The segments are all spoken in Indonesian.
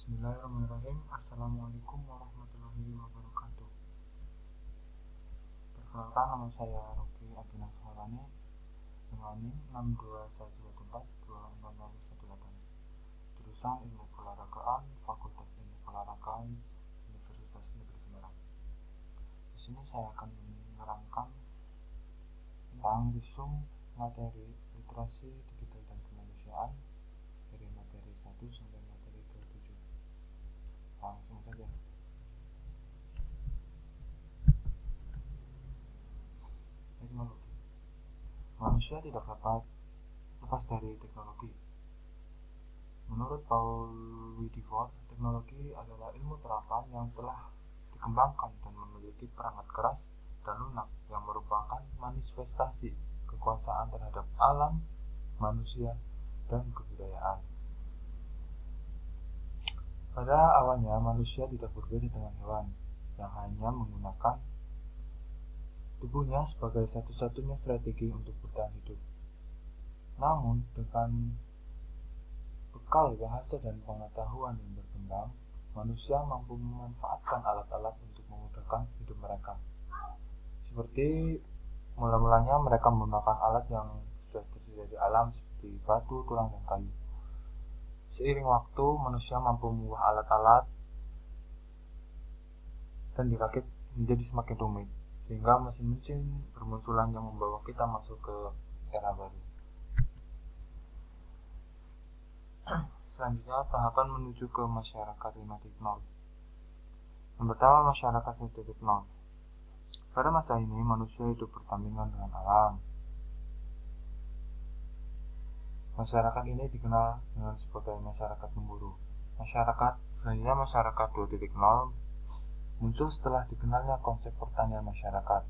Bismillahirrahmanirrahim. Assalamualaikum warahmatullahi wabarakatuh. Perkenalkan, nama saya Rocky Adinah Sohalani dengan NIM 621142418. Jurusan Ilmu Keolahragaan, Fakultas Ilmu Keolahragaan, Universitas Negeri Semarang. Di sini saya akan menerangkan tentang resume materi literasi digital dan kemanusiaan dari materi 1 sampai materi ke-7. Langsung saja. Teknologi. Manusia tidak dapat lepas dari teknologi. Menurut Paul Widiford, teknologi adalah ilmu terapan yang telah dikembangkan dan memiliki perangkat keras dan lunak yang merupakan manifestasi kekuasaan terhadap alam, manusia, dan kebudayaan. Pada awalnya, manusia tidak berbeda dengan hewan yang hanya menggunakan tubuhnya sebagai satu-satunya strategi untuk bertahan hidup. Namun, dengan bekal bahasa dan pengetahuan yang berkembang, manusia mampu memanfaatkan alat-alat untuk memudahkan hidup mereka. Seperti mula-mulanya mereka menggunakan alat yang sudah tersedia di alam seperti batu, tulang, dan kayu. Seiring waktu, manusia mampu mengubah alat-alat dan dirakit menjadi semakin rumit, sehingga mesin-mesin bermunculan yang membawa kita masuk ke era baru. Selanjutnya, tahapan menuju ke masyarakat 5.0. Yang pertama, masyarakat 1.0. Pada masa ini, manusia hidup berdampingan dengan alam. Masyarakat ini dikenal dengan sebagai masyarakat pemburu. Selanjutnya, masyarakat 2.0 muncul setelah dikenalnya konsep pertanian masyarakat.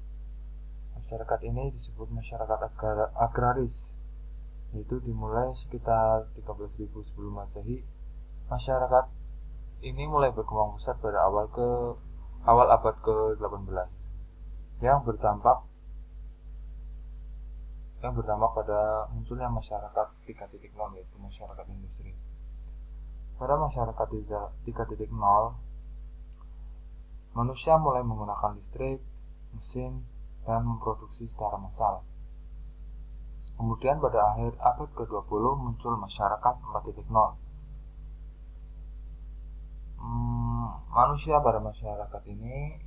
Masyarakat ini disebut masyarakat agraris, yaitu dimulai sekitar 13.000 sebelum Masehi. Masyarakat ini mulai berkembang pesat pada awal abad ke-18 yang berdampak pada munculnya masyarakat 3.0, yaitu masyarakat industri. Pada masyarakat 3.0, manusia mulai menggunakan listrik, mesin, dan memproduksi secara massal. Kemudian pada akhir abad ke-20 muncul masyarakat 4.0. Manusia pada masyarakat ini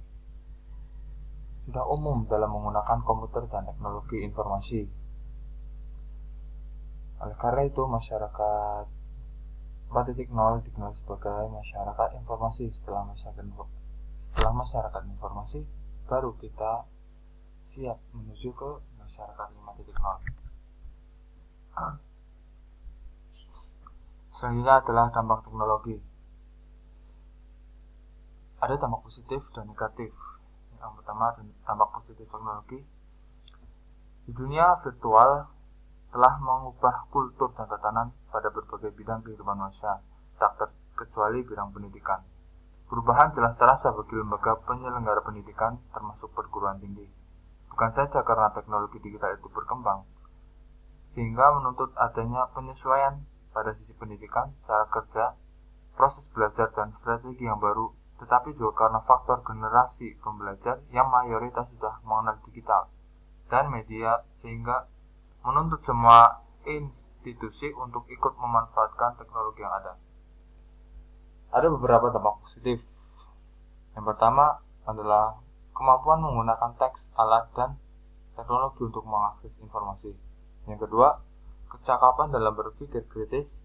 sudah umum dalam menggunakan komputer dan teknologi informasi. Oleh karena itu, masyarakat 4.0 dikenal sebagai masyarakat informasi. Setelah masyarakat informasi, baru kita siap menuju ke masyarakat 5.0. Selanjutnya adalah dampak teknologi. Ada dampak positif dan negatif. Yang pertama, dampak positif teknologi. Di dunia virtual telah mengubah kultur dan tatanan pada berbagai bidang kehidupan manusia, tak terkecuali bidang pendidikan. Perubahan jelas terasa bagi lembaga penyelenggara pendidikan, termasuk perguruan tinggi. Bukan saja karena teknologi digital itu berkembang, sehingga menuntut adanya penyesuaian pada sisi pendidikan, cara kerja, proses belajar, dan strategi yang baru, tetapi juga karena faktor generasi pembelajar yang mayoritas sudah mengenal digital dan media, sehingga menuntut semua institusi untuk ikut memanfaatkan teknologi yang ada. Ada beberapa dampak positif. Yang pertama adalah kemampuan menggunakan teks, alat, dan teknologi untuk mengakses informasi. Yang kedua, kecakapan dalam berpikir kritis,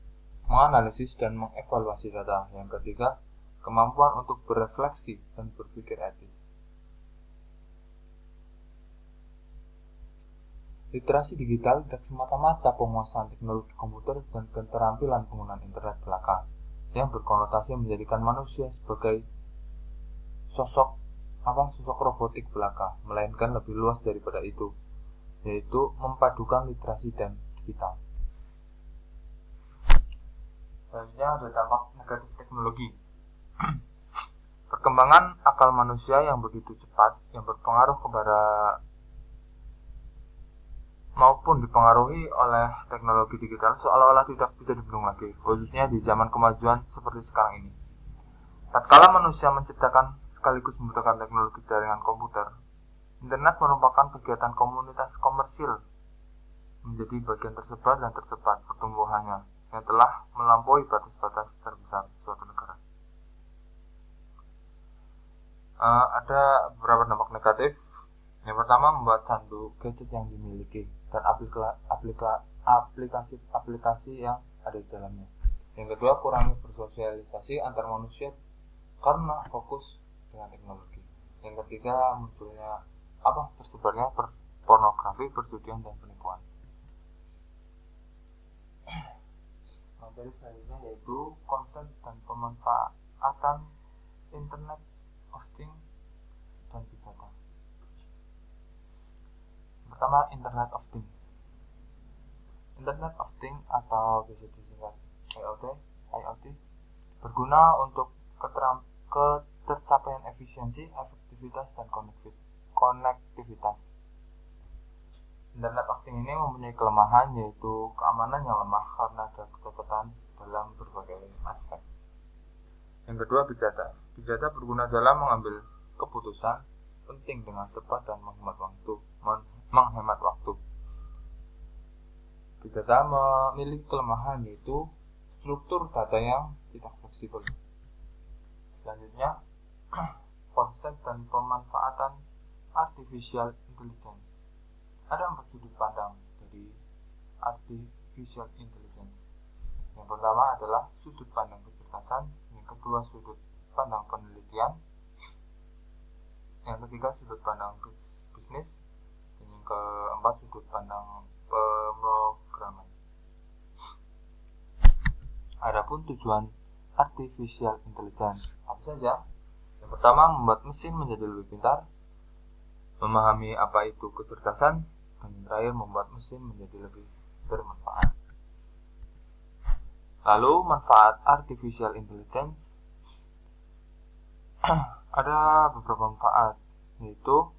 menganalisis, dan mengevaluasi data. Yang ketiga, kemampuan untuk berefleksi dan berpikir etis. Literasi digital tidak semata-mata penguasaan teknologi komputer dan keterampilan penggunaan internet belaka, yang berkonotasi menjadikan manusia sebagai sosok robotik belaka, melainkan lebih luas daripada itu, yaitu memadukan literasi dan digital. Selanjutnya ada dampak negatif teknologi. Perkembangan akal manusia yang begitu cepat, yang berpengaruh kepada maupun dipengaruhi oleh teknologi digital, seolah-olah tidak bisa dibendung lagi, khususnya di zaman kemajuan seperti sekarang ini. Tatkala manusia menciptakan sekaligus membutuhkan teknologi jaringan komputer, internet merupakan kegiatan komunitas komersil menjadi bagian tersebar dan tercepat pertumbuhannya yang telah melampaui batas-batas terbesar suatu negara. Ada beberapa dampak negatif. Yang pertama, membuat candu gadget yang dimiliki dan aplikasi-aplikasi yang ada di dalamnya. Yang kedua, kurangnya bersosialisasi antar manusia karena fokus dengan teknologi. Yang ketiga, munculnya tersebarnya pornografi, perjudian, dan penipuan. Materi selanjutnya yaitu konsep dan pemanfaatan Internet of Things dan Big Data. Pertama, Internet of Things. Internet of Things atau bisa disingkat IoT berguna untuk ketercapaian efisiensi, efektivitas, dan konektivitas. Internet of Things ini mempunyai kelemahan, yaitu keamanan yang lemah karena ada kecepatan dalam berbagai aspek. Yang kedua, Big Data. Big Data berguna dalam mengambil keputusan penting dengan cepat dan menghemat waktu. Big Data memiliki kelemahan, yaitu struktur data yang tidak fleksibel. Selanjutnya, konsep dan pemanfaatan artificial intelligence. Ada 4 sudut pandang dari artificial intelligence. Yang pertama adalah sudut pandang kecerdasan, yang kedua sudut pandang penelitian, yang ketiga sudut pandang bisnis, dan yang keempat sudut pandang pemrograman. Adapun tujuan artificial intelligence apa saja? Yang pertama, membuat mesin menjadi lebih pintar, memahami apa itu kecerdasan, dan yang terakhir membuat mesin menjadi lebih bermanfaat. Lalu manfaat artificial intelligence ada beberapa manfaat, yaitu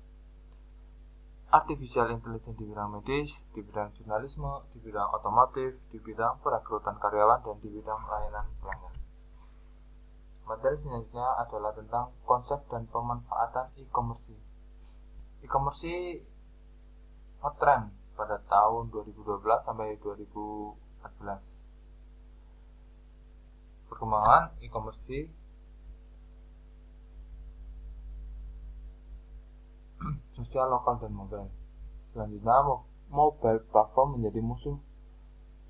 artificial intelligence di bidang medis, di bidang jurnalisme, di bidang otomotif, di bidang perekrutan karyawan, dan di bidang pelayanan pelanggan. Materi selanjutnya adalah tentang konsep dan pemanfaatan e-commerce. E-commerce ngetrend pada tahun 2012 sampai 2014. Perkembangan e-commerce sosial, lokal, dan mobile. Selanjutnya, mobile platform menjadi musuh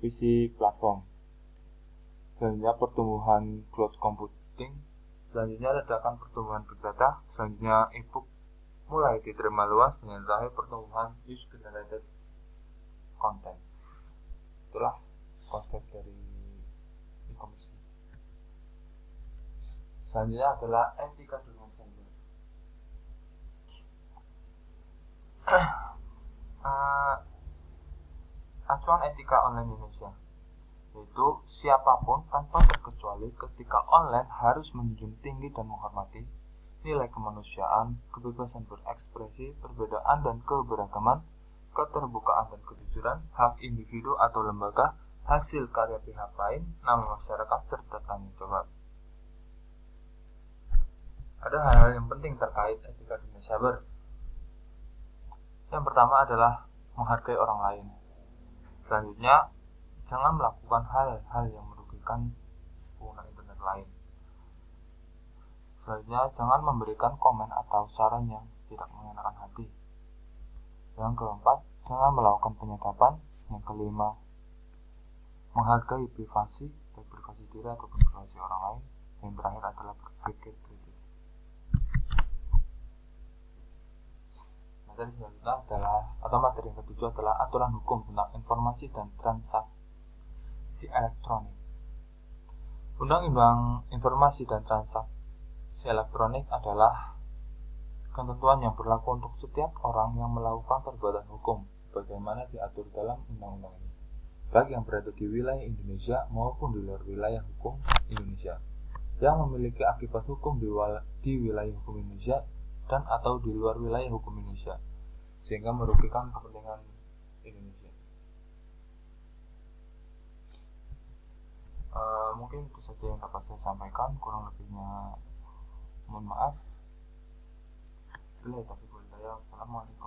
PC platform. Selanjutnya, pertumbuhan cloud computing. Selanjutnya, ledakan pertumbuhan big data. Selanjutnya, e-book mulai diterima luas, dan yang terakhir pertumbuhan user generated content. Itulah konsep dari e-commerce. Selanjutnya adalah etika dunia cyber. Acuan etika online Indonesia, yaitu siapapun tanpa terkecuali ketika online harus menjunjung tinggi dan menghormati nilai kemanusiaan, kebebasan berekspresi, perbedaan dan keberagaman, keterbukaan dan kejujuran, hak individu atau lembaga, hasil karya pihak lain, nama masyarakat, serta tanggung jawab. Ada hal-hal yang penting terkait etika dunia cyber. Yang pertama adalah menghargai orang lain. Selanjutnya, jangan melakukan hal-hal yang merugikan pengguna internet lain. Selanjutnya, jangan memberikan komen atau saran yang tidak mengenakan hati. Yang keempat, jangan melakukan penyadapan. Yang kelima, menghargai privasi, baik privasi diri ataupun privasi orang lain. Yang terakhir adalah berpikir kritis. Materi selanjutnya materi yang ketujuh adalah aturan hukum tentang informasi dan transaksi elektronik. Undang-undang informasi dan transaksi elektronik adalah ketentuan yang berlaku untuk setiap orang yang melakukan perbuatan hukum sebagaimana diatur dalam undang-undang ini, baik yang berada di wilayah Indonesia maupun di luar wilayah hukum Indonesia, yang memiliki akibat hukum di wilayah hukum Indonesia dan atau di luar wilayah hukum Indonesia, sehingga merugikan kepentingan Indonesia. Mungkin itu saja yang dapat saya sampaikan, kurang lebihnya Mohon maaf. Wassalamualaikum